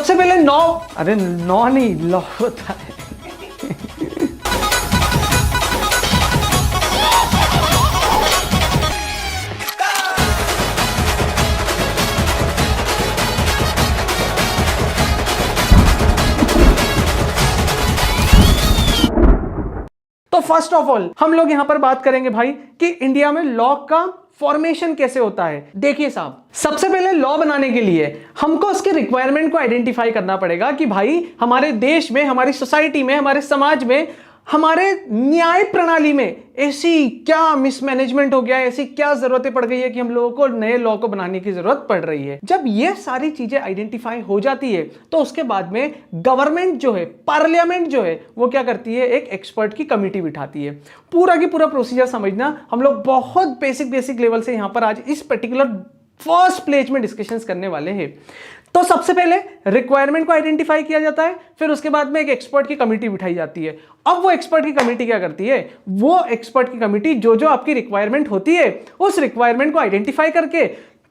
सबसे पहले नौ, अरे नौ नहीं, लॉ होता है। तो फर्स्ट ऑफ ऑल हम लोग यहां पर बात करेंगे भाई कि इंडिया में लॉ का फॉर्मेशन कैसे होता है। देखिए साहब, सबसे पहले लॉ बनाने के लिए हमको उसके रिक्वायरमेंट को आइडेंटिफाई करना पड़ेगा कि भाई हमारे देश में, हमारी सोसाइटी में, हमारे समाज में, हमारे न्याय प्रणाली में ऐसी क्या मिसमैनेजमेंट हो गया है, ऐसी क्या जरूरतें पड़ गई है कि हम लोगों को नए लॉ को बनाने की जरूरत पड़ रही है। जब ये सारी चीजें आइडेंटिफाई हो जाती है तो उसके बाद में गवर्नमेंट जो है, पार्लियामेंट जो है, वो क्या करती है, एक एक्सपर्ट की कमिटी बिठाती है। पूरा की पूरा प्रोसीजर समझना, हम लोग बहुत बेसिक लेवल से यहां पर आज इस पर्टिकुलर फर्स्ट प्लेज में डिस्कशंस करने वाले हैं। तो सबसे पहले रिक्वायरमेंट को आइडेंटिफाई किया जाता है, फिर उसके बाद में एक एक्सपर्ट की कमिटी बिठाई जाती है। अब वो एक्सपर्ट की कमिटी क्या करती है, वो एक्सपर्ट की कमिटी जो जो आपकी रिक्वायरमेंट होती है उस रिक्वायरमेंट को आइडेंटिफाई करके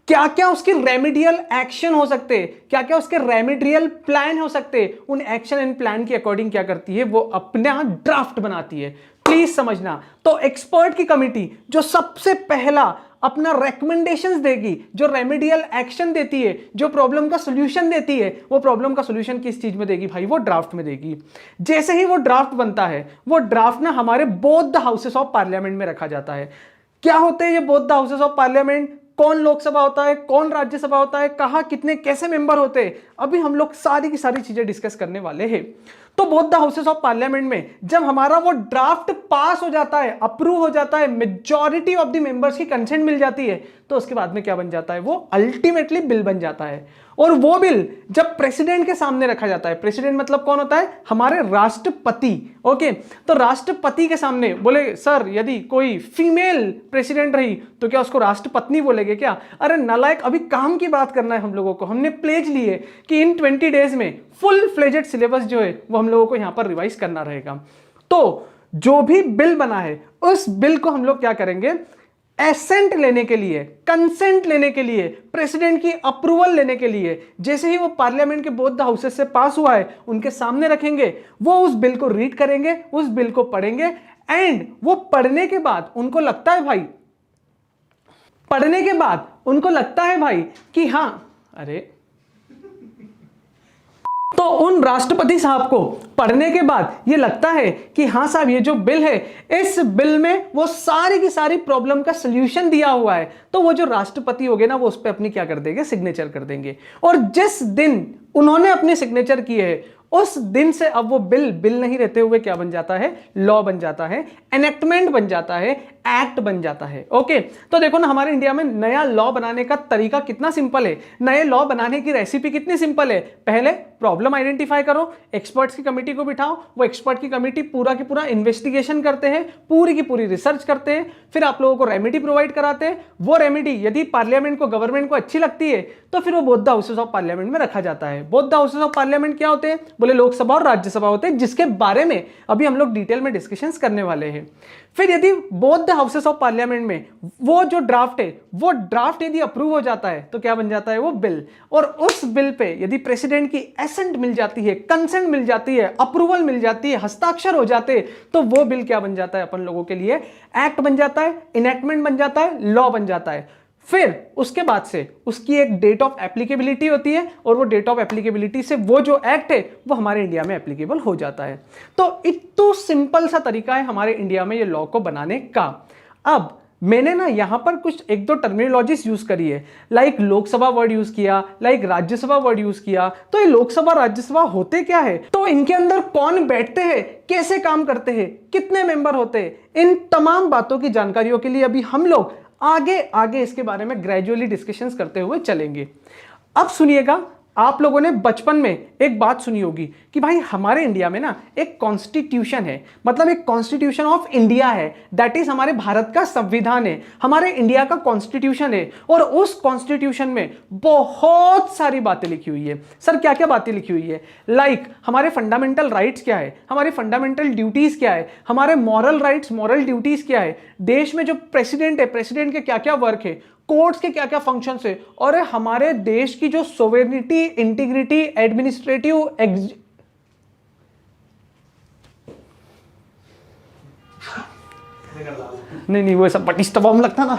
क्या क्या उसके रेमेडियल एक्शन हो सकते हैं, क्या क्या उसके रेमेडियल प्लान हो सकते हैं, उन एक्शन एंड प्लान के अकॉर्डिंग क्या करती है, वो अपना ड्राफ्ट बनाती है। प्लीज समझना, तो एक्सपर्ट की कमिटी जो सबसे पहला अपना रेकमेंडेशंस देगी, जो रेमेडियल एक्शन देती है, जो प्रॉब्लम का सॉल्यूशन देती है, वो प्रॉब्लम का सॉल्यूशन किस चीज में देगी भाई, वो ड्राफ्ट में देगी। जैसे ही वो ड्राफ्ट बनता है, वो ड्राफ्ट ना हमारे both the houses of parliament में रखा जाता है। क्या होते हैं ये both the houses of parliament, कौन लोकसभा होता है, कौन राज्यसभा होता है, कहां कितने कैसे मेंबर होते हैं, अभी हम लोग सारी की सारी चीजें डिस्कस करने वाले हैं। तो both the houses of parliament में जब हमारा वो ड्राफ्ट पास हो जाता है, अप्रूव हो जाता है, मेजॉरिटी ऑफ द मेंबर्स की कंसेंट मिल जाती है, तो उसके बाद में क्या बन जाता है, वो अल्टीमेटली बिल बन जाता है। और वो बिल जब प्रेसिडेंट के सामने रखा जाता है, प्रेसिडेंट मतलब कौन होता है, हमारे राष्ट्रपति। ओके, तो राष्ट्रपति के सामने बोले सर यदि कोई फीमेल प्रेसिडेंट रही तो क्या उसको राष्ट्रपत्नी बोलेंगे क्या? अरे नालायक, अभी काम की बात करना है हम लोगों को। हमने प्लेज ली है कि इन 20 डेज में फुल फ्लेजेड सिलेबस जो है वो हम लोगों को यहां पर रिवाइज करना रहेगा। तो जो भी बिल बना है उस बिल को हम लोग क्या करेंगे, एसेंट लेने के लिए, कंसेंट लेने के लिए, प्रेसिडेंट की अप्रूवल लेने के लिए, जैसे ही वो पार्लियामेंट के बोथ द हाउसेस से पास हुआ है उनके सामने रखेंगे, वो उस बिल को रीड करेंगे, उस बिल को पढ़ेंगे, एंड वो पढ़ने के बाद उनको लगता है भाई, पढ़ने के बाद उनको लगता है भाई कि हां, अरे तो उन राष्ट्रपति साहब को पढ़ने के बाद ये लगता है कि हाँ साहब ये जो बिल है, इस बिल में वो सारी की सारी प्रॉब्लम का सलूशन दिया हुआ है, तो वो जो राष्ट्रपति हो गए ना, वो उस पर अपनी क्या कर देंगे, सिग्नेचर कर देंगे। और जिस दिन उन्होंने अपने सिग्नेचर किए हैं उस दिन से अब वो बिल नहीं रहते हुए क्या बन जाता है, लॉ बन जाता है, एनेक्टमेंट बन जाता है, एक्ट बन जाता है। ओके, तो देखो ना हमारे इंडिया में नया लॉ बनाने का तरीका कितना सिंपल है, नए लॉ बनाने की रेसिपी कितनी सिंपल है। पहले प्रॉब्लम आइडेंटिफाई करो, एक्सपर्ट्स की कमेटी को बिठाओ, वो एक्सपर्ट की कमेटी पूरा की पूरा इन्वेस्टिगेशन करते हैं, पूरी की पूरी रिसर्च करते हैं, फिर आप लोगों को रेमेडी प्रोवाइड कराते हैं। वो रेमेडी यदि पार्लियामेंट को, गवर्नमेंट को अच्छी लगती है तो फिर वो both the houses of parliament में रखा जाता है। Both the houses of parliament क्या होते हैं, बोले लोकसभा और राज्यसभा होते हैं, जिसके बारे में अभी हम लोग डिटेल में डिस्कशंस करने वाले हैं। फिर यदि both the houses of parliament में वो जो ड्राफ्ट है, वो ड्राफ्ट यदि अप्रूव हो जाता है तो क्या बन जाता है, वो बिल। और उस बिल पे यदि प्रेसिडेंट की एसेंट मिल जाती है, कंसेंट मिल जाती है, अप्रूवल मिल जाती है, हस्ताक्षर हो जाते हैं, तो वो बिल क्या बन जाता है, अपन लोगों के लिए एक्ट बन जाता है, इनैक्टमेंट बन जाता है, लॉ बन जाता है। फिर उसके बाद से उसकी एक डेट ऑफ एप्लीकेबिलिटी होती है, और वो डेट ऑफ एप्लीकेबिलिटी से वो जो एक्ट है वो हमारे इंडिया में एप्लीकेबल हो जाता है। तो इतना सिंपल सा तरीका है हमारे इंडिया में ये लॉ को बनाने का। अब मैंने ना यहां पर कुछ एक दो टर्मिनोलॉजीज यूज करी है, लाइक लोकसभा वर्ड यूज किया, लाइक राज्यसभा वर्ड यूज किया। तो ये लोकसभा राज्यसभा होते क्या है, तो इनके अंदर कौन बैठते हैं, कैसे काम करते हैं, कितने मेंबर होते हैं, इन तमाम बातों की जानकारियों के लिए अभी हम लोग आगे आगे इसके बारे में ग्रेजुअली डिस्कशंस करते हुए चलेंगे। अब सुनिएगा, आप लोगों ने बचपन में एक बात सुनी होगी कि भाई हमारे इंडिया में ना एक कॉन्स्टिट्यूशन है, मतलब एक कॉन्स्टिट्यूशन ऑफ इंडिया है, दैट इज हमारे भारत का संविधान है, हमारे इंडिया का कॉन्स्टिट्यूशन है। और उस कॉन्स्टिट्यूशन में बहुत सारी बातें लिखी हुई है। सर क्या क्या बातें लिखी हुई है, लाइक हमारे फंडामेंटल राइट्स क्या है, हमारी फंडामेंटल ड्यूटीज क्या है, हमारे मॉरल राइट्स, मॉरल ड्यूटीज क्या है, देश में जो प्रेसिडेंट है, प्रेसिडेंट के क्या क्या वर्क है, कोर्ट्स के क्या क्या फंक्शंस है, और हमारे देश की जो सोवेरिटी, इंटीग्रिटी, एडमिनिस्ट्रेटिव नहीं वो सब बटिस्टा बम लगता ना।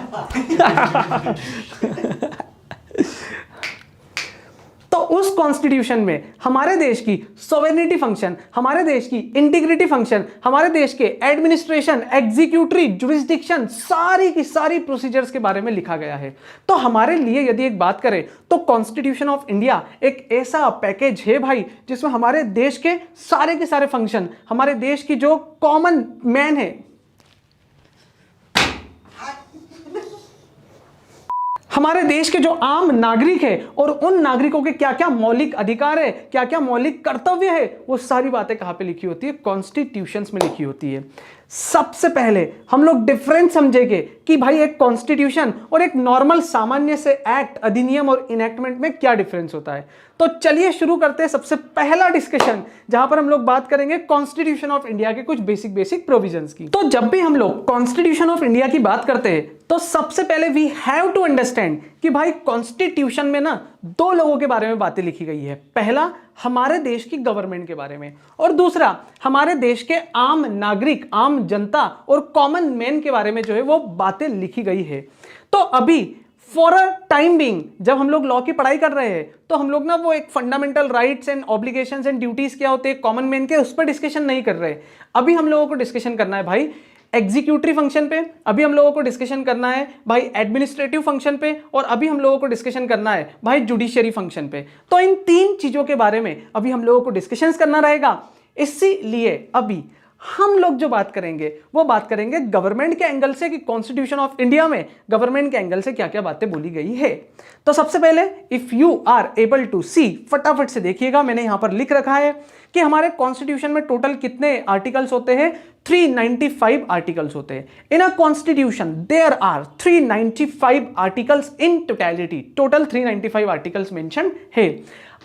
तो उस कॉन्स्टिट्यूशन में हमारे देश की सोवेरेनिटी फंक्शन, हमारे देश की इंटीग्रिटी फंक्शन, हमारे देश के एडमिनिस्ट्रेशन, एग्जीक्यूटरी, जुरिस्डिक्शन, सारी की सारी प्रोसीजर्स के बारे में लिखा गया है। तो हमारे लिए यदि एक बात करें तो कॉन्स्टिट्यूशन ऑफ इंडिया एक ऐसा पैकेज है भाई जिसमें हमारे देश के सारे फंक्शन, हमारे देश की जो कॉमन मैन है, हमारे देश के जो आम नागरिक है और उन नागरिकों के क्या क्या मौलिक अधिकार है, क्या क्या मौलिक कर्तव्य है, वो सारी बातें कहां पे लिखी होती है? कॉन्स्टिट्यूशंस में लिखी होती है। सबसे पहले हम लोग डिफरेंस समझेंगे कि भाई एक कॉन्स्टिट्यूशन और एक नॉर्मल सामान्य से एक्ट, अधिनियम और इनेक्टमेंट में क्या डिफरेंस होता है। तो चलिए शुरू करते हैं सबसे पहला डिस्कशन, जहां पर हम लोग बात करेंगे कॉन्स्टिट्यूशन ऑफ इंडिया के कुछ बेसिक प्रोविजंस की। तो जब भी हम लोग कॉन्स्टिट्यूशन ऑफ इंडिया की बात करते हैं तो सबसे पहले वी हैव टू अंडरस्टैंड कि भाई कॉन्स्टिट्यूशन में ना दो लोगों के बारे में बातें लिखी गई है। पहला हमारे देश की गवर्नमेंट के बारे में, और दूसरा हमारे देश के आम नागरिक, आम जनता और कॉमन मैन के बारे में जो है वो बातें लिखी गई है। तो अभी फॉर अ टाइम बीइंग जब हम लोग लॉ की पढ़ाई कर रहे हैं तो हम लोग ना वो एक fundamental rights and obligations and duties क्या होते हैं कॉमन मैन के, उस पर डिस्कशन नहीं कर रहे। अभी हम लोगों को डिस्कशन करना है भाई एग्जीक्यूटिव फंक्शन पे, अभी हम लोगों को डिस्कशन करना है भाई एडमिनिस्ट्रेटिव फंक्शन पे, और अभी हम लोगों को डिस्कशन करना है भाई जुडिशियरी फंक्शन पे। तो इन तीन चीजों के बारे में अभी हम लोगों को डिस्कशन करना रहेगा। इसीलिए अभी हम लोग जो बात करेंगे वो बात करेंगे गवर्नमेंट के एंगल से कि कॉन्स्टिट्यूशन ऑफ इंडिया में गवर्नमेंट के एंगल से क्या क्या बातें बोली गई है। तो सबसे पहले if you are able to see, फटाफट से देखिएगा, मैंने यहां पर लिख रखा है कि हमारे कॉन्स्टिट्यूशन में टोटल कितने आर्टिकल्स होते हैं? 395 आर्टिकल्स होते हैं। In a constitution there are 395 articles in totality, total 395 articles mention है।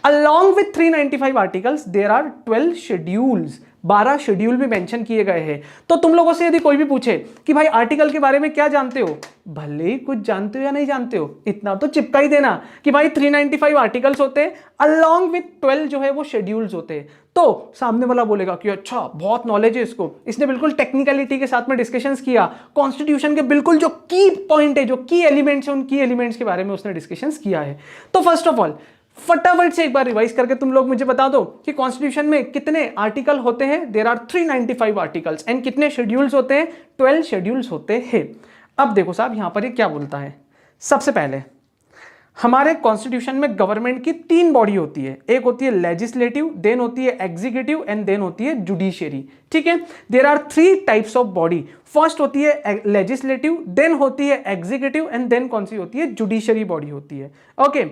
Along with 395 articles there are 12 schedules, 12 schedule भी मेंशन किए गए हैं। तो तुम लोगों से यदि कोई भी पूछे कि भाई आर्टिकल के बारे में क्या जानते हो, भले ही कुछ जानते हो या नहीं जानते हो, इतना तो चिपका ही देना कि भाई 395 आर्टिकल्स होते हैं अलॉन्ग विथ 12 जो है वो शेड्यूल्स होते हैं। तो सामने वाला बोलेगा कि अच्छा बहुत नॉलेज है इसको, इसने बिल्कुल टेक्निकलिटी के साथ में डिस्कशंस किया, कॉन्स्टिट्यूशन के बिल्कुल जो की पॉइंट है, जो की एलिमेंट्स है, उन की एलिमेंट्स के बारे में उसने डिस्कशंस किया है। तो फर्स्ट ऑफ ऑल फटाफट से एक बार रिवाइज करके तुम लोग मुझे बता दो कि कॉन्स्टिट्यूशन में कितने आर्टिकल होते हैं? देयर आर 395 आर्टिकल्स एंड कितने शेड्यूल्स होते हैं? 12 शेड्यूल्स होते हैं। अब देखो साहब यहां पर ये क्या बोलता है। सबसे पहले हमारे कॉन्स्टिट्यूशन में गवर्नमेंट की तीन बॉडी होती है, एक होती है लेजिस्लेटिव, देन होती है एग्जीक्यूटिव एंड देन होती है जुडिशियरी। ठीक है, there are 3 types of body. First होती है लेजिस्लेटिव, देन होती है एग्जीक्यूटिव एंड देन कौन सी होती है? जुडिशियरी बॉडी होती है। ओके,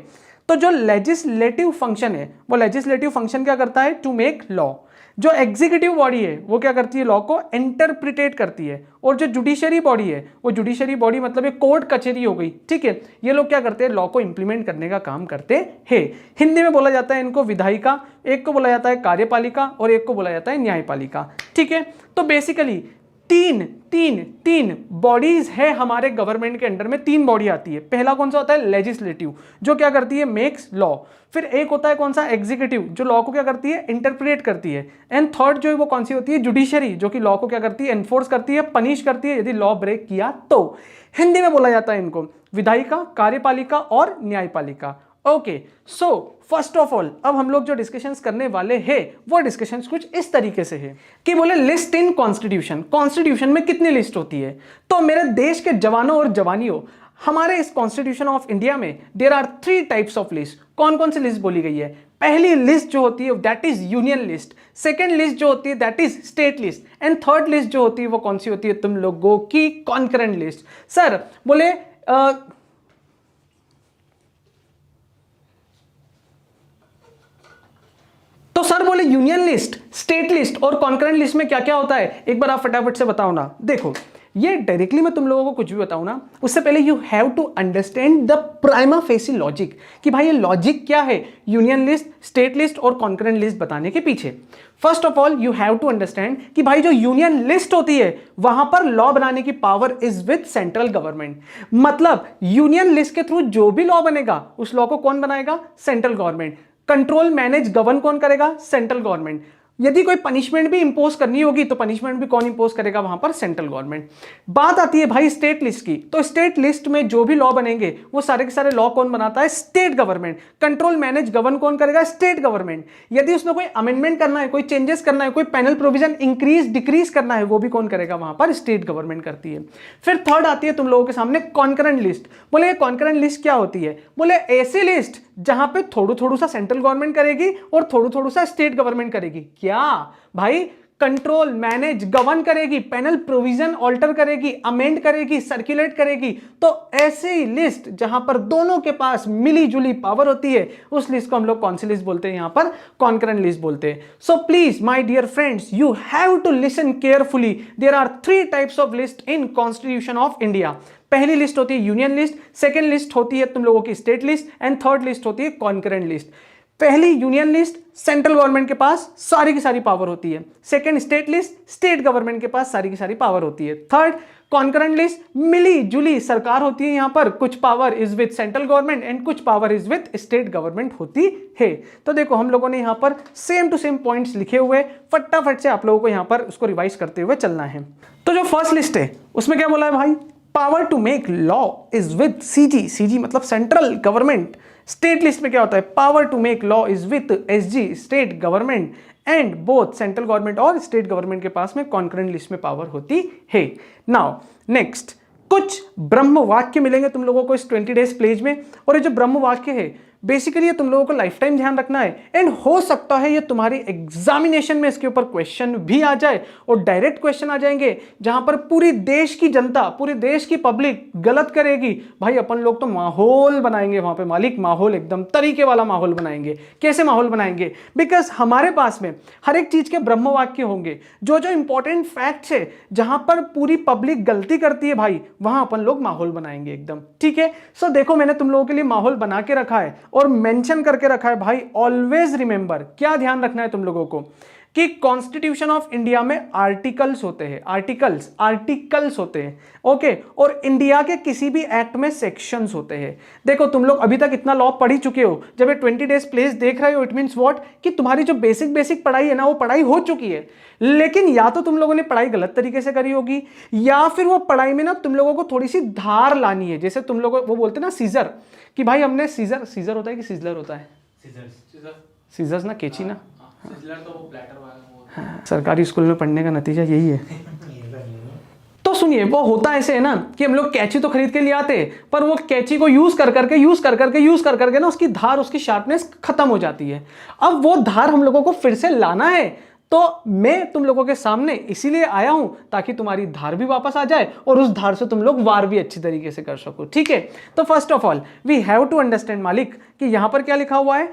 तो जो लेजिस्लेटिव फंक्शन है वो लेजिस्लेटिव फंक्शन क्या करता है? To make law. जो एग्जीक्यूटिव बॉडी है वो क्या करती है? लॉ को इंटरप्रिटेट करती है। और जो जुडिशियरी बॉडी है वो जुडिशियरी बॉडी मतलब ये कोर्ट कचहरी हो गई। ठीक है, ये लोग क्या करते हैं? लॉ को इंप्लीमेंट करने का काम करते हैं। हिंदी में बोला जाता है इनको विधायिका, एक को बोला जाता है कार्यपालिका और एक को बोला जाता है न्यायपालिका। ठीक है, तो बेसिकली तीन बॉडीज है हमारे गवर्नमेंट के अंडर में, 3 बॉडी आती है। पहला कौन सा होता है? लेजिस्लेटिव, जो क्या करती है? Makes law. फिर एक होता है कौन सा? एग्जीक्यूटिव, जो लॉ को क्या करती है? इंटरप्रेट करती है। एंड थर्ड जो है वो कौन सी होती है? जुडिशियरी, जो कि लॉ को क्या करती है? एनफोर्स करती है, पनिश करती है यदि लॉ ब्रेक किया तो। हिंदी में बोला जाता है इनको विधायिका, कार्यपालिका और न्यायपालिका। Okay, so first of all अब हम लोग जो डिस्कशंस करने वाले हैं वो डिस्कशंस कुछ इस तरीके से है कि बोले लिस्ट इन कॉन्स्टिट्यूशन, कॉन्स्टिट्यूशन में कितनी लिस्ट होती है। तो मेरे देश के जवानों और जवानियों, हमारे इस कॉन्स्टिट्यूशन ऑफ इंडिया में there are 3 types of list. कौन कौन सी लिस्ट बोली गई है? पहली लिस्ट जो होती है that is union list, second list जो होती है that is state list, and third list जो होती है वो कौन सी होती है? तुम लोगों की कॉन्करेंट लिस्ट। सर बोले तो सर बोले यूनियन लिस्ट, स्टेट लिस्ट और कॉन्करेंट लिस्ट में क्या क्या होता है? एक बार आप फटाफट से बताओ ना। देखो ये डायरेक्टली मैं तुम लोगों को कुछ भी बताऊं ना, उससे पहले you have to understand the prima facie logic कि भाई ये लॉजिक क्या है यूनियन लिस्ट, स्टेट लिस्ट और कॉन्करेंट लिस्ट बताने के पीछे। First of all you have to understand कि भाई जो यूनियन लिस्ट होती है वहां पर लॉ बनाने की power is with central government. मतलब यूनियन लिस्ट के थ्रू जो भी लॉ बनेगा उस लॉ को कौन बनाएगा? Central government. Control manage govern कौन करेगा? Central government. यदि कोई पनिशमेंट भी इंपोज करनी होगी तो पनिशमेंट भी कौन इंपोज करेगा? वहां पर सेंट्रल गवर्नमेंट। बात आती है भाई स्टेट लिस्ट की, तो स्टेट लिस्ट में जो भी लॉ बनेंगे वो सारे के सारे लॉ कौन बनाता है? State government. Control manage govern कौन करेगा? State government. यदि उसमें कोई अमेंडमेंट करना है, कोई चेंजेस करना है, कोई पैनल प्रोविजन इंक्रीज डिक्रीज करना है, वो भी कौन करेगा? वहां पर स्टेट गवर्नमेंट करती है। फिर थर्ड आती है तुम लोगों के सामने कॉन्करेंट लिस्ट। बोले कॉन्करेंट लिस्ट क्या होती है? बोले ऐसी लिस्ट जहां पे थोड़ा थोड़ा सा सेंट्रल गवर्नमेंट करेगी और थोड़ा थोड़ा सा स्टेट गवर्नमेंट करेगी। क्या भाई? कंट्रोल मैनेज गवर्न करेगी, पैनल प्रोविजन ऑल्टर करेगी, अमेंड करेगी, सर्कुलेट करेगी। तो ऐसी लिस्ट जहां पर दोनों के पास मिली जुली पावर होती है उस लिस्ट को हम लोग कौन सी लिस्ट बोलते हैं? यहां पर कॉन्करेंट लिस्ट बोलते हैं। So please my dear friends, you have to listen carefully. There are 3 types of list in constitution of India. पहली लिस्ट होती है यूनियन लिस्ट, सेकेंड लिस्ट होती है तुम लोगों की state list and third list होती है कॉन्करेंट लिस्ट। पहली यूनियन लिस्ट सेंट्रल गवर्नमेंट के पास सारी की सारी पावर होती है। Second state list state government के पास सारी की सारी पावर होती है। थर्ड कॉन्करेंट लिस्ट मिली जुली सरकार होती है। यहां पर कुछ power is with central government and कुछ power is with state government होती है। तो देखो हम लोगों ने यहां पर सेम टू सेम पॉइंट्स लिखे हुए, फटाफट से आप लोगों को यहां पर उसको रिवाइज करते हुए चलना है। तो जो फर्स्ट लिस्ट है उसमें क्या बोला है भाई? Power to make law is with CG. CG मतलब सेंट्रल गवर्नमेंट। स्टेट लिस्ट में क्या होता है? Power to make law is with SG, state government. And both central government और स्टेट गवर्नमेंट के पास में कॉन्करेंट लिस्ट में पावर होती है। नाउ नेक्स्ट, कुछ ब्रह्म वाक्य मिलेंगे तुम लोगों को इस 20 डेज प्लेज में, और ये जो ब्रह्म वाक्य है बेसिकली ये तुम लोगों को लाइफ टाइम ध्यान रखना है। एंड हो सकता है ये तुम्हारी एग्जामिनेशन में इसके ऊपर क्वेश्चन भी आ जाए, और डायरेक्ट क्वेश्चन आ जाएंगे जहां पर पूरी देश की जनता, पूरी देश की पब्लिक गलत करेगी। भाई अपन लोग तो माहौल बनाएंगे वहां पे मालिक, माहौल एकदम तरीके वाला माहौल बनाएंगे। कैसे माहौल बनाएंगे? बिकॉज हमारे पास में हर एक चीज के ब्रह्म वाक्य होंगे। जो जो इंपॉर्टेंट फैक्ट्स है जहां पर पूरी पब्लिक गलती करती है भाई, वहां अपन लोग माहौल बनाएंगे एकदम। ठीक है, सो देखो मैंने तुम लोगों के लिए माहौल बना के रखा है और मेंशन करके रखा है भाई। ऑलवेज रिमेंबर, क्या ध्यान रखना है तुम लोगों को कि कॉन्स्टिट्यूशन ऑफ इंडिया में आर्टिकल्स होते हैं। आर्टिकल्स होते हैं, ओके। और इंडिया के किसी भी एक्ट में सेक्शंस होते हैं। देखो तुम लोग अभी तक इतना लॉ पढ़ ही चुके हो, जब ये 20 डेज प्लेस देख रहे हो, इट मींस व्हाट कि तुम्हारी जो बेसिक पढ़ाई है ना वो पढ़ाई हो चुकी है। लेकिन या तो तुम लोगों ने पढ़ाई गलत तरीके से करी होगी, या फिर वो पढ़ाई में ना तुम लोगों को थोड़ी सी धार लानी है। जैसे तुम लोग वो बोलते हैं ना सीजर, कि भाई हमने सीजर होता है कि सिजलर होता है? सीजर्स ना, कैची ना। तो वो प्लेटर वाला। हाँ, सरकारी स्कूल में पढ़ने का नतीजा यही है। तो सुनिए, वो होता ऐसे है ना कि हम लोग कैची तो खरीद के लिए आते, पर वो कैची को यूज कर करके ना उसकी धार, उसकी शार्पनेस खत्म हो जाती है। अब वो धार हम लोगों को फिर से लाना है, तो मैं तुम लोगों के सामने इसीलिए आया हूं ताकि तुम्हारी धार भी वापस आ जाए और उस धार से तुम लोग वार भी अच्छी तरीके से कर सको। ठीक है, तो first of all we have to understand मालिक कि यहां पर क्या लिखा हुआ है।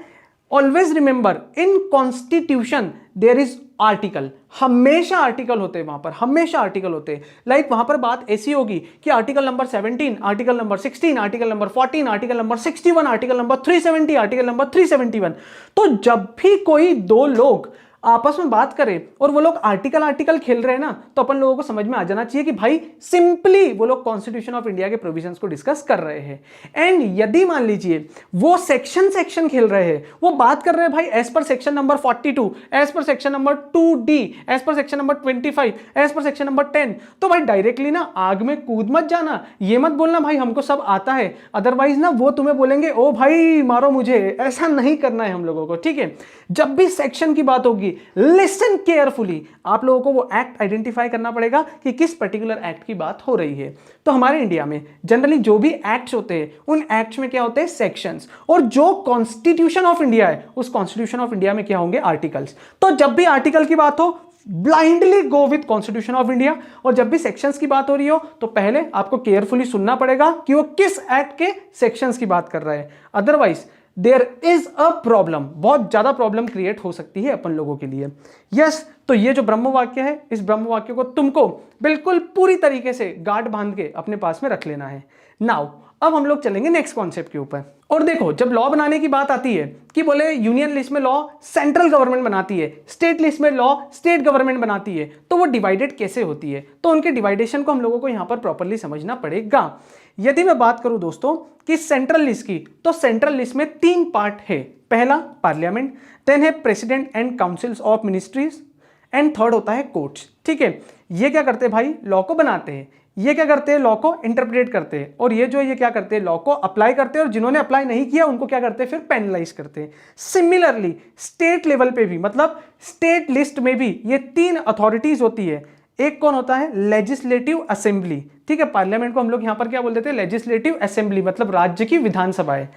Always remember in constitution there is article. हमेशा आर्टिकल होते हैं वहां पर, हमेशा आर्टिकल होते हैं। लाइक वहां पर बात ऐसी होगी कि article number 17, article number 16, article number 14, article number 61, article number 370, article number 371। तो जब भी कोई दो लोग आपस में बात करें और वो लोग आर्टिकल खेल रहे हैं ना, तो अपन लोगों को समझ में आ जाना चाहिए कि भाई सिंपली वो लोग कॉन्स्टिट्यूशन ऑफ इंडिया के प्रोविजंस को डिस्कस कर रहे हैं। एंड यदि मान लीजिए वो सेक्शन खेल रहे हैं, वो बात कर रहे हैं भाई as per section number 42, as per section number 2D, as per section number 25, as per section number 10, तो भाई डायरेक्टली ना आग में कूद मत जाना। ये मत बोलना भाई हमको सब आता है, अदरवाइज ना वो तुम्हें बोलेंगे ओ भाई मारो मुझे। ऐसा नहीं करना है हम लोगों को। ठीक है, जब भी सेक्शन की बात होगी लिसन केयरफुली। आप लोगों को वो एक्ट आइडेंटिफाई करना पड़ेगा कि किस पर्टिकुलर एक्ट की बात हो रही है। तो हमारे इंडिया में जनरली जो भी एक्ट्स होते हैं उन एक्ट्स में क्या होते हैं? सेक्शंस। और जो कॉन्स्टिट्यूशन ऑफ इंडिया है उस कॉन्स्टिट्यूशन ऑफ इंडिया में क्या होंगे? आर्टिकल्स। तो जब भी आर्टिकल की बात हो blindly go with constitution of India, और जब भी सेक्शंस की बात हो रही हो तो पहले आपको केयरफुली सुनना पड़ेगा कि वो किस एक्ट के सेक्शंस की बात कर रहा है। Otherwise there is a problem, बहुत ज्यादा प्रॉब्लम क्रिएट हो सकती है अपन लोगों के लिए। यस, तो ये जो ब्रह्म वाक्य है, इस ब्रह्म वाक्य को तुमको बिल्कुल पूरी तरीके से गांठ बांध के अपने पास में रख लेना है। नाउ अब हम लोग चलेंगे नेक्स्ट कॉन्सेप्ट के ऊपर। और देखो, जब लॉ बनाने की बात आती है कि बोले यूनियन लिस्ट में लॉ सेंट्रल गवर्नमेंट बनाती है, स्टेट लिस्ट में लॉ स्टेट गवर्नमेंट बनाती है, तो वो डिवाइडेड कैसे होती है, तो उनके डिवाइडेशन को हम लोगों को यहां पर प्रॉपर्ली समझना पड़ेगा। यदि मैं बात करूं दोस्तों कि सेंट्रल लिस्ट की, तो सेंट्रल लिस्ट में 3 पार्ट है। पहला पार्लियामेंट, देन है president and councils of ministries, and third होता है कोर्ट्स। ठीक है, ये क्या करते हैं भाई, लॉ को बनाते हैं, ये क्या करते हैं, लॉ को इंटरप्रेट करते हैं, और ये जो ये क्या करते हैं, लॉ को अप्लाई करते हैं, और जिन्होंने अप्लाई नहीं किया उनको क्या करते हैं, फिर पेनलाइज करते हैं। सिमिलरली स्टेट लेवल पे भी, मतलब स्टेट लिस्ट में भी ये 3 अथॉरिटीज होती है। एक कौन होता है, लेजिस्लेटिव असेंबली। ठीक है, पार्लियामेंट को हम लोग यहां पर क्या बोल देते हैं, लेजिस्लेटिव असेंबली, मतलब राज्य की विधानसभा है।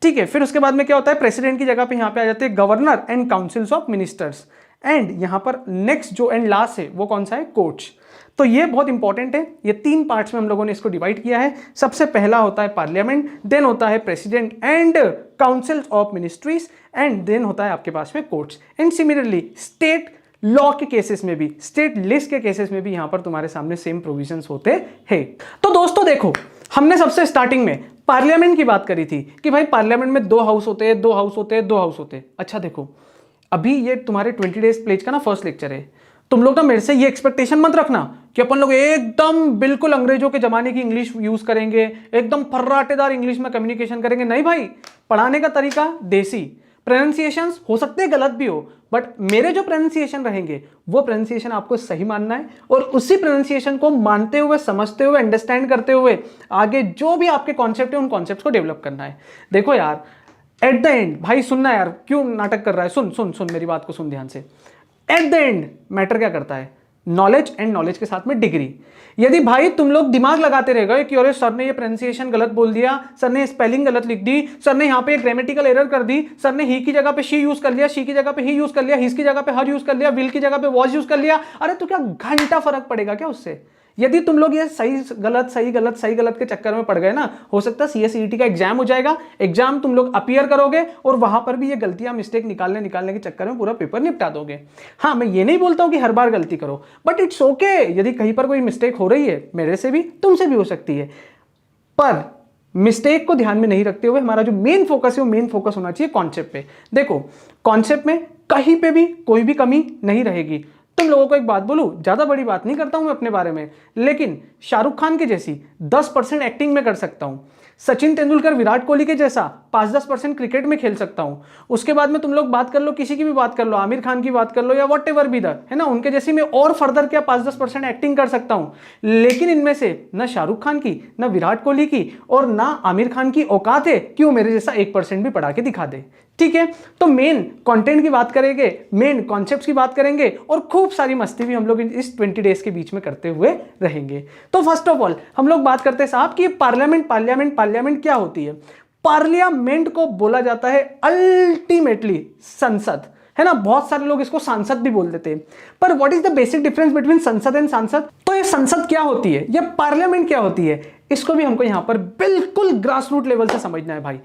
ठीक है, फिर उसके बाद में क्या होता है, प्रेसिडेंट की जगह पे यहां पे आ जाते हैं governor and councils of ministers, and यहां पर नेक्स्ट जो एंड लास्ट है वो कौन सा है, कोर्ट्स। तो ये बहुत इंपॉर्टेंट है, ये 3 पार्ट्स में हम लोगों ने इसको डिवाइड किया है। सबसे पहला होता है पार्लियामेंट, देन होता है president and councils of ministries, and then होता है आपके पास में courts. And similarly state law के केसेस में भी, स्टेट लिस्ट के केसेस में भी यहां पर तुम्हारे सामने सेम प्रोविजंस होते हैं। तो दोस्तों देखो, हमने सबसे स्टार्टिंग में पार्लियामेंट की बात करी थी कि भाई पार्लियामेंट में 2 हाउस होते हैं, 2 हाउस होते हैं, 2 हाउस होते हैं। अच्छा देखो, अभी ये तुम्हारे 20 डेज प्लेज का ना फर्स्ट लेक्चर है। तुम लोग ना मेरे से ये एक्सपेक्टेशन मत रखना कि अपन लोग एकदम बिल्कुल अंग्रेजों के जमाने की इंग्लिश यूज करेंगे, एकदम फर्राटेदार इंग्लिश में कम्युनिकेशन करेंगे। नहीं भाई, पढ़ाने का तरीका देसी, प्रोनाउंसिएशंस हो सकते हैं गलत भी हो, बट मेरे जो प्रोनाउंसिएशन रहेंगे वो प्रोनाउंसिएशन आपको सही मानना है, और उसी प्रोनाउंसिएशन को मानते हुए, समझते हुए, अंडरस्टैंड करते हुए आगे जो भी आपके कॉन्सेप्ट है उन कॉन्सेप्ट को डेवलप करना है। देखो यार, एट द एंड, भाई सुनना यार, क्यों नाटक कर रहा है, सुन सुन सुन मेरी बात को सुन ध्यान से। एट द एंड मैटर क्या करता है, नॉलेज, एंड नॉलेज के साथ में डिग्री। यदि भाई तुम लोग दिमाग लगाते रह गए कि अरे सर ने ये प्रोनाउंसिएशन गलत बोल दिया, सर ने स्पेलिंग गलत लिख दी, सर ने यहाँ पे ग्रामेटिकल एरर कर दी, सर ने ही की जगह पे शी यूज कर लिया, शी की जगह पे ही यूज कर लिया, हिस की जगह पे हर यूज कर लिया, विल की जगह पे वॉज यूज कर लिया, अरे तो क्या घंटा फर्क पड़ेगा क्या उससे? यदि तुम लोग ये सही गलत सही गलत सही गलत के चक्कर में पड़ गए ना, हो सकता है CSET का एग्जाम हो जाएगा, एग्जाम तुम लोग अपीयर करोगे और वहां पर भी ये गलतियां, मिस्टेक निकालने के चक्कर में पूरा पेपर निपटा दोगे। हाँ, मैं ये नहीं बोलता हूं कि हर बार गलती करो, बट इट्स ओके, यदि कहीं पर कोई मिस्टेक हो रही है, मेरे से भी तुमसे भी हो सकती है, पर मिस्टेक को ध्यान में नहीं रखते हुए हमारा जो मेन फोकस है वो मेन फोकस होना चाहिए कॉन्सेप्ट पे। देखो, कॉन्सेप्ट में कहीं पे भी कोई भी कमी नहीं रहेगी। तुम लोगों को एक बात बोलूं, ज्यादा बड़ी बात नहीं करता हूं मैं अपने बारे में, लेकिन शाहरुख खान के जैसी 10% एक्टिंग में कर सकता हूं, सचिन तेंदुलकर, विराट कोहली के जैसा 5-10% क्रिकेट में खेल सकता हूं। उसके बाद में तुम लोग बात कर लो, किसी की भी बात कर लो, आमिर खान की बात कर लो, या वॉट एवर बी द, है ना, उनके जैसी मैं और फर्दर क्या 5-10% एक्टिंग कर सकता हूं। लेकिन इनमें से ना शाहरुख खान की, ना विराट कोहली की, और ना आमिर खान की औकात है कि वो मेरे जैसा 1% भी पढ़ा के दिखा दे। ठीक है, तो मेन कंटेंट की बात करेंगे, मेन कॉन्सेप्ट्स की बात करेंगे, और खूब सारी मस्ती भी हम लोग इस 20 डेज के बीच में करते हुए रहेंगे। तो फर्स्ट ऑफ ऑल हम लोग बात करते हैं साहब कि पार्लियामेंट क्या होती है। पार्लियामेंट को बोला जाता है अल्टीमेटली संसद, है ना, बहुत सारे लोग इसको सांसद भी बोल देते हैं, पर what is the basic difference between संसद एंड सांसद? तो ये संसद क्या होती है, ये पार्लियामेंट क्या होती है, इसको भी हमको यहां पर बिल्कुल ग्रास रूट लेवल से समझना है भाई।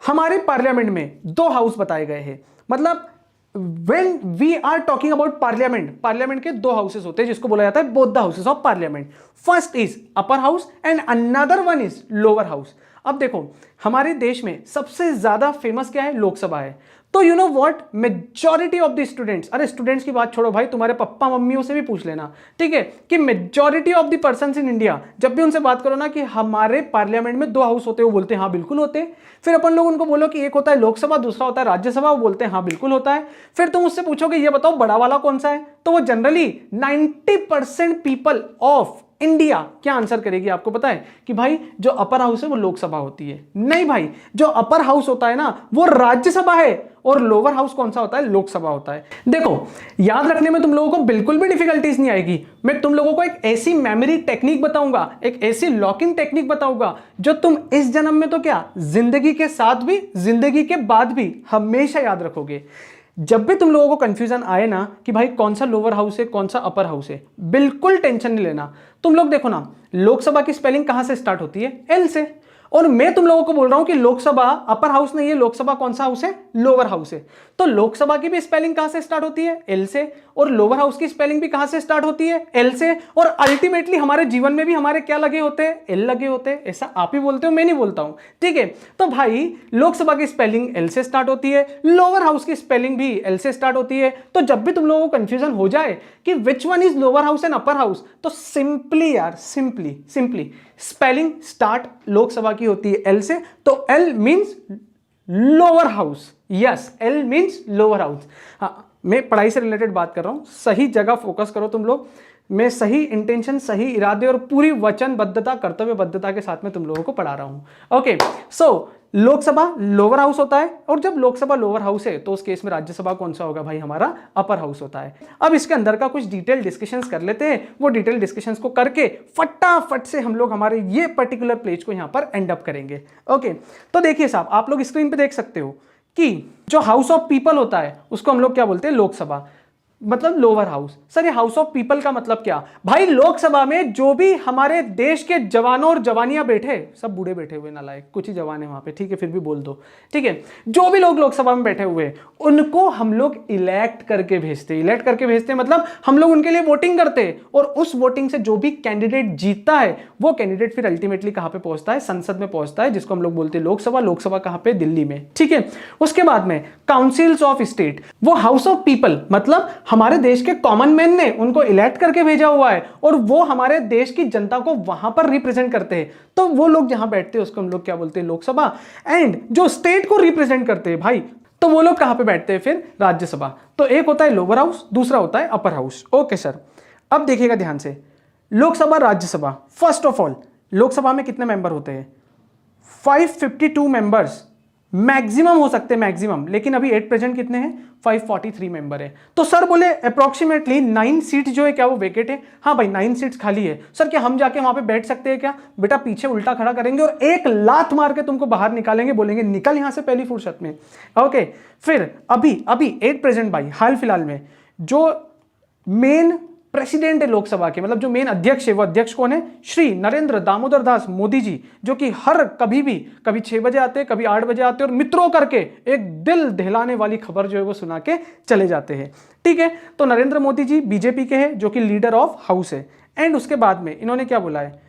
हमारे पार्लियामेंट में 2 हाउस बताए गए हैं, मतलब when we are talking about parliament के 2 हाउसेस होते हैं जिसको बोला जाता है both the houses of parliament. First is upper house and another one is lower house. अब देखो, हमारे देश में सबसे ज्यादा फेमस क्या है, लोकसभा है। तो you know what, majority of the students, अरे स्टूडेंट्स की बात छोड़ो भाई, तुम्हारे पप्पा मम्मियों से भी पूछ लेना, ठीक है, कि majority of the persons in India, जब भी उनसे बात करो ना कि हमारे पार्लियामेंट में 2 हाउस होते हैं, वो बोलते हैं हाँ बिल्कुल होते हैं। फिर अपन लोग उनको बोलो कि एक होता है लोकसभा, दूसरा होता है राज्यसभा, वो बोलते हैं हाँ बिल्कुल होता है। फिर तुम उससे पूछोगे ये बताओ बड़ा वाला कौन सा है, तो वो जनरली 90% पीपल ऑफ इंडिया क्या आंसर करेगी, आपको पता है कि भाई जो अपर हाउस है वो लोकसभा होती है। नहीं भाई, जो अपर हाउस होता है ना वो राज्यसभा है, और लोअर हाउस कौन सा होता है, लोकसभा होता है। देखो, याद रखने में तुम लोगों को बिल्कुल भी डिफिकल्टीज नहीं आएगी। मैं तुम लोगों को एक ऐसी मेमोरी टेक्निक बताऊंगा, एक ऐसी लॉकिंग टेक्निक बताऊंगा जो तुम इस जन्म में तो क्या, जिंदगी के साथ भी, जिंदगी के बाद भी हमेशा याद रखोगे। जब भी तुम लोगों को कंफ्यूजन आए ना कि भाई कौन सा लोअर हाउस है, कौन सा अपर हाउस है, बिल्कुल टेंशन नहीं लेना। तुम लोग देखो ना, लोकसभा की स्पेलिंग कहां से स्टार्ट होती है, एल से, और मैं तुम लोगों को बोल रहा हूं कि लोकसभा अपर हाउस नहीं है, लोकसभा कौन सा हाउस है? लोअर हाउस है। तो लोकसभा की भी स्पेलिंग कहां से स्टार्ट होती है? एल से। और लोअर हाउस की स्पेलिंग भी कहां से स्टार्ट होती है? एल से। और अल्टीमेटली हमारे जीवन में भी हमारे क्या लगे होते हैं? एल लगे होते हैं। ऐसा आप ही बोलते हो, मैं नहीं बोलता हूं, ठीक है। तो भाई लोकसभा की स्पेलिंग एल से स्टार्ट होती है, लोअर हाउस की स्पेलिंग भी एल से स्टार्ट होती है। तो जब भी तुम लोगों को कंफ्यूजन हो जाए कि which one is lower house and upper house, तो सिंपली यार, सिंपली स्पेलिंग स्टार्ट लोकसभा की होती है एल से। तो L means lower house. Yes, L means lower house. हाँ, मैं पढ़ाई से रिलेटेड बात कर रहा हूं, सही जगह फोकस करो तुम लोग। मैं सही इंटेंशन, सही इरादे और पूरी वचनबद्धता, कर्तव्यबद्धता के साथ में तुम लोगों को पढ़ा रहा हूं। ओके, सो लोकसभा लोअर हाउस होता है, और जब लोकसभा लोअर हाउस है तो उस केस में राज्यसभा कौन सा होगा भाई? हमारा अपर हाउस होता है। अब इसके अंदर का कुछ डिटेल डिस्कशंस कर लेते हैं। वो डिटेल डिस्कशंस को करके फटाफट से हम लोग हमारे ये पर्टिकुलर पेज को यहां पर एंड अप करेंगे। ओके, तो देखिए साहब, आप लोग स्क्रीन पे देख सकते हो कि जो हाउस ऑफ पीपल होता है उसको हम लोग क्या बोलते हैं? लोकसभा, मतलब लोअर हाउस। सर ये हाउस ऑफ पीपल का मतलब क्या? भाई लोकसभा में जो भी हमारे देश के जवानों और जवानियां बैठे, सब बूढ़े बैठे हुए नालायक, कुछ ही जवान है वहां पे, ठीक है, फिर भी बोल दो, ठीक है। जो भी लोग लोकसभा में बैठे हुए उनको हम लोग इलेक्ट करके भेजते मतलब हम लोग उनके लिए वोटिंग करते हैं, और उस वोटिंग से जो भी कैंडिडेट जीतता है वो कैंडिडेट फिर अल्टीमेटली कहां पे पहुंचता है? संसद में पहुंचता है, जिसको हम लोग बोलते हैं लोकसभा। लोकसभा कहां पे? दिल्ली में, ठीक है। उसके बाद में काउंसिल्स ऑफ स्टेट, वो हाउस ऑफ पीपल, मतलब हमारे देश के कॉमन मैन ने उनको इलेक्ट करके भेजा हुआ है, और वो हमारे देश की जनता को वहां पर रिप्रेजेंट करते हैं। तो वो लोग जहां बैठते हैं उसको हम लोग क्या बोलते हैं? लोकसभा। एंड जो स्टेट को रिप्रेजेंट करते हैं भाई, तो वो लोग कहां पे बैठते हैं फिर? राज्यसभा। तो एक होता है लोअर हाउस, दूसरा होता है अपर हाउस। ओके सर, अब देखिएगा ध्यान से, Lok Sabha Rajya Sabha. First of all, Lok Sabha में कितने मेंबर होते हैं? 552 मेंबर्स मैक्सिमम हो सकते हैं, मैक्सिमम, लेकिन अभी एट प्रेजेंट कितने हैं? 543 मेंबर है। तो सर बोले अप्रोक्सीमेटली 9 सीट जो है क्या वो वेकेट है? हाँ भाई 9 सीट्स खाली है। सर क्या हम जाके वहां पे बैठ सकते हैं क्या? बेटा पीछे उल्टा खड़ा करेंगे और एक लात मार के तुमको बाहर निकालेंगे, बोलेंगे निकल यहां से पहली फुर्सत में। ओके, फिर अभी एट प्रेजेंट भाई हाल फिलहाल में जो मेन प्रेसिडेंट है लोकसभा के, मतलब जो मेन अध्यक्ष है, वो अध्यक्ष कौन है? श्री नरेंद्र दामोदर दास मोदी जी, जो कि हर कभी 6 बजे आते हैं, कभी 8 बजे आते हैं, और मित्रों करके एक दिल दहलाने वाली खबर जो है वो सुना के चले जाते हैं, ठीक है। तो नरेंद्र मोदी जी बीजेपी के हैं, जो कि लीडर ऑफ हाउस है। एंड उसके बाद में इन्होंने क्या बोला है?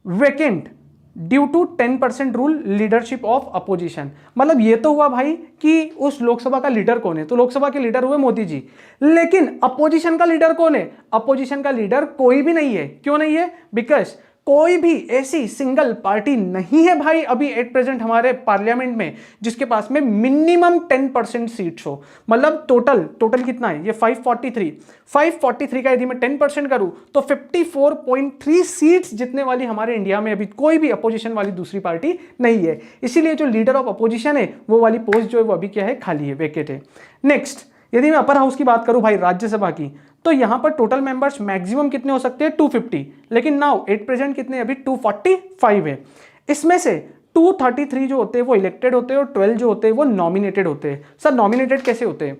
Vacant due to 10% rule leadership of opposition. मतलब ये तो हुआ भाई कि उस लोकसभा का लीडर कौन है? तो लोकसभा के लीडर हुए मोदी जी, लेकिन अपोजिशन का लीडर कौन है? अपोजिशन का लीडर कोई भी नहीं है। क्यों नहीं है? बिकॉज कोई भी ऐसी सिंगल पार्टी नहीं है भाई अभी एट प्रेजेंट हमारे पार्लियामेंट में जिसके पास में मिनिमम 10% सीट्स हो। मतलब टोटल कितना है? ये 543 का यदि मैं 10% करूं तो 54.3 सीट्स जितने वाली हमारे इंडिया में अभी कोई भी अपोजिशन वाली दूसरी पार्टी नहीं है। इसीलिए जो लीडर ऑफ अपोजिशन है वो वाली पोस्ट जो है वो अभी क्या है? खाली है, वेकेट है। नेक्स्ट, यदि मैं अपर हाउस की बात करूं भाई, राज्यसभा की, तो यहां पर टोटल मेंबर्स मैक्सिमम कितने हो सकते हैं? 250, लेकिन नाउ एट प्रेजेंट कितने? अभी 245 है। इसमें से 233 जो होते हैं वो इलेक्टेड होते हैं, और 12 जो होते हैं वो नॉमिनेटेड होते हैं। सर नॉमिनेटेड कैसे होते हैं?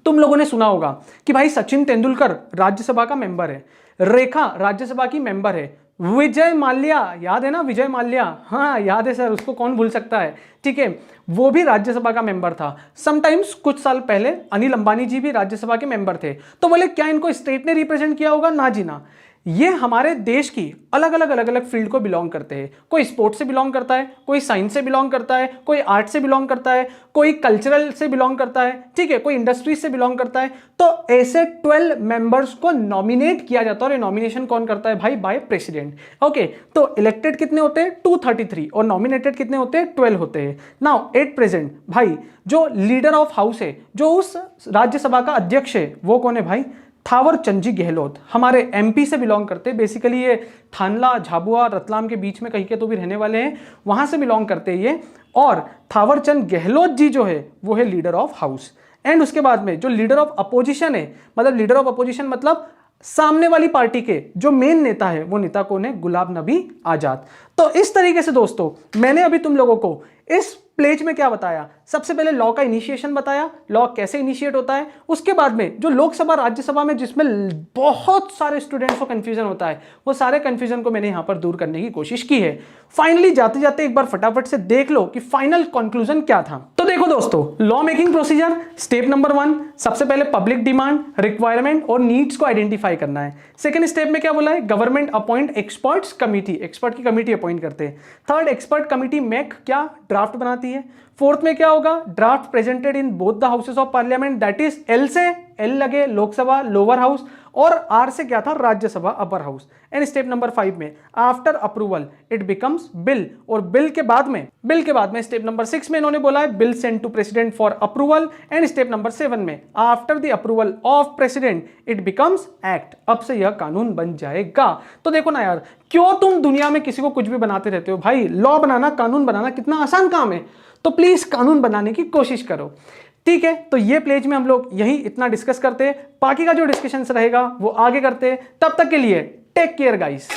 तुम लोगों ने सुना होगा कि भाई सचिन तेंदुलकर राज्यसभा का मेंबर है, रेखा राज्यसभा की मेंबर है, विजय माल्या, याद है ना विजय माल्या? हाँ याद है सर, उसको कौन भूल सकता है, ठीक है, वो भी राज्यसभा का मेंबर था। समटाइम्स कुछ साल पहले अनिल अंबानी जी भी राज्यसभा के मेंबर थे। तो बोले क्या इनको स्टेट ने रिप्रेजेंट किया होगा? ना जी ना। ये हमारे देश की अलग अलग फील्ड को बिलोंग करते हैं। कोई स्पोर्ट्स से बिलोंग करता है, कोई साइंस से बिलोंग करता है, कोई आर्ट से बिलोंग करता है, कोई कल्चरल से बिलोंग करता है, ठीक है, कोई इंडस्ट्री से बिलोंग करता है। तो ऐसे 12 मेंबर्स को नॉमिनेट किया जाता है, और नॉमिनेशन कौन करता है भाई? By president. ओके, तो इलेक्टेड कितने होते हैं? 233, और नॉमिनेटेड कितने होते हैं? 12 होते हैं। नाउ एट प्रेजेंट भाई जो लीडर ऑफ हाउस है, जो उस राज्यसभा का अध्यक्ष है, वो कौन है भाई? थावर चंद जी गहलोत, हमारे एमपी से बिलोंग करते हैं। बेसिकली ये थानला, झाबुआ, रतलाम के बीच में कहीं के तो भी रहने वाले हैं, वहां से बिलोंग करते हैं ये। और थावर चंद गहलोत जी जो है वो है लीडर ऑफ हाउस। एंड उसके बाद में जो लीडर ऑफ अपोजिशन है, मतलब लीडर ऑफ अपोजिशन मतलब सामने वाली पार्टी के जो मेन नेता है, वो नेता कौन है? गुलाम नबी आजाद। तो इस तरीके से दोस्तों मैंने अभी तुम लोगों को इस प्लेज में क्या बताया, सबसे पहले लॉ का इनिशिएशन बताया, लॉ कैसे इनिशिएट होता है, उसके बाद में जो लोकसभा राज्यसभा में जिसमें बहुत सारे स्टूडेंट्स को कंफ्यूजन होता है, वो सारे कंफ्यूजन को मैंने यहां पर दूर करने की कोशिश की है। फाइनली जाते जाते एक बार फटाफट से देख लो कि फाइनल कंक्लूजन क्या था। तो देखो दोस्तों, law making procedure step number 1, सबसे पहले पब्लिक डिमांड, रिक्वायरमेंट और नीड्स को आइडेंटिफाई करना है। सेकंड स्टेप में क्या बोला है, government appoint experts committee, expert की कमिटी अपॉइंट करते हैं। थर्ड, एक्सपर्ट कमिटी मेक क्या, ड्राफ्ट बनाती है। फोर्थ में क्या होगा, draft presented in both the houses of parliament, that is L से एल लगे लोकसभा लोअर हाउस और आर से क्या था राज्यसभा अपर हाउस। एंड स्टेप नंबर 5 में after approval it becomes bill, और बिल के बाद में स्टेप नंबर 6 में इन्होंने बोला है bill send to president for approval. And step number 7 में after the approval of president it becomes act, अब से यह कानून बन जाएगा। तो देखो ना यार, क्यों तुम दुनिया में किसी को कुछ भी बनाते रहते हो भाई, लॉ बनाना कानून बनाना कितना आसान काम है, तो प्लीज कानून बनाने की कोशिश करो। ठीक है, तो ये पेज में हम लोग यही इतना डिस्कस करते हैं, बाकी का जो डिस्कशन रहेगा वो आगे करते हैं। तब तक के लिए टेक केयर गाइस।